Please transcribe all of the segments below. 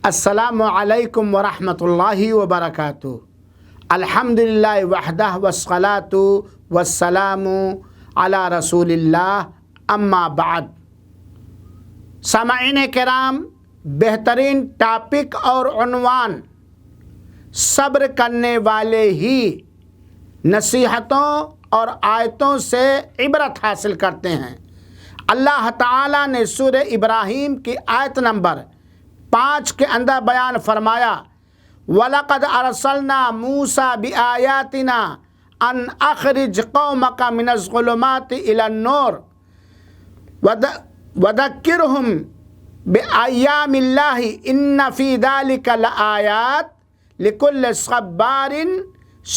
السلام علیکم ورحمۃ اللہ وبرکاتہ۔ الحمدللہ وحدہ والصلاۃ والسلام علی رسول اللہ، اما بعد۔ سامعین کرام، بہترین ٹاپک اور عنوان، صبر کرنے والے ہی نصیحتوں اور آیتوں سے عبرت حاصل کرتے ہیں۔ اللہ تعالیٰ نے سورہ ابراہیم کی آیت نمبر 5 کے اندر بیان فرمایا، وَلَقَدْ أَرْسَلْنَا مُوسَىٰ بِآيَاتِنَا أَنْ أَخْرِجْ قَوْمَكَ مِنَ الظُّلُمَاتِ إِلَى النُّورِ وَذَكِّرْهُمْ بِأَيَّامِ اللَّهِ إِنَّ فِي ذَلِكَ لَآيَاتٍ لِكُلِّ صَبَّارٍ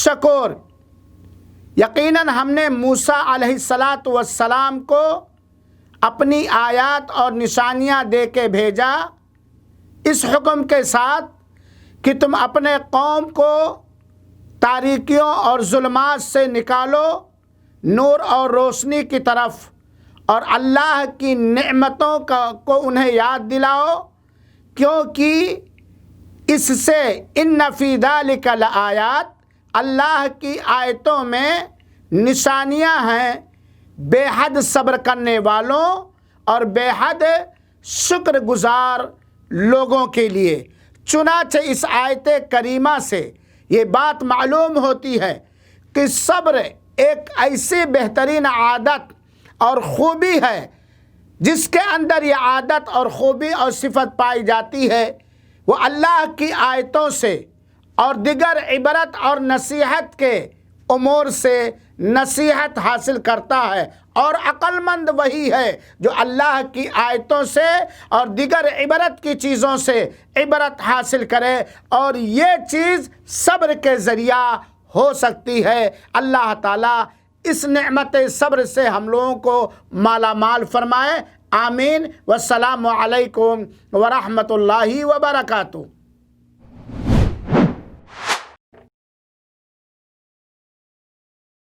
شَكُورٍ۔ یقیناً ہم نے موسیٰ علیہ السلام کو اپنی آیات اور نشانیاں دے کے بھیجا، اس حکم کے ساتھ کہ تم اپنے قوم کو تاریکیوں اور ظلمات سے نکالو نور اور روشنی کی طرف، اور اللہ کی نعمتوں کو انہیں یاد دلاؤ، کیونکہ اس سے ان فی ذلک لآیات، اللہ کی آیتوں میں نشانیاں ہیں بے حد صبر کرنے والوں اور بے حد شکر گزار لوگوں کے لیے۔ چنانچہ اس آیت کریمہ سے یہ بات معلوم ہوتی ہے کہ صبر ایک ایسی بہترین عادت اور خوبی ہے جس کے اندر یہ عادت اور خوبی اور صفت پائی جاتی ہے، وہ اللہ کی آیتوں سے اور دیگر عبرت اور نصیحت کے امور سے نصیحت حاصل کرتا ہے، اور عقل مند وہی ہے جو اللہ کی آیتوں سے اور دیگر عبرت کی چیزوں سے عبرت حاصل کرے، اور یہ چیز صبر کے ذریعہ ہو سکتی ہے۔ اللہ تعالیٰ اس نعمت صبر سے ہم لوگوں کو مالا مال فرمائے، آمین۔ والسلام علیکم ورحمۃ اللہ وبرکاتہ۔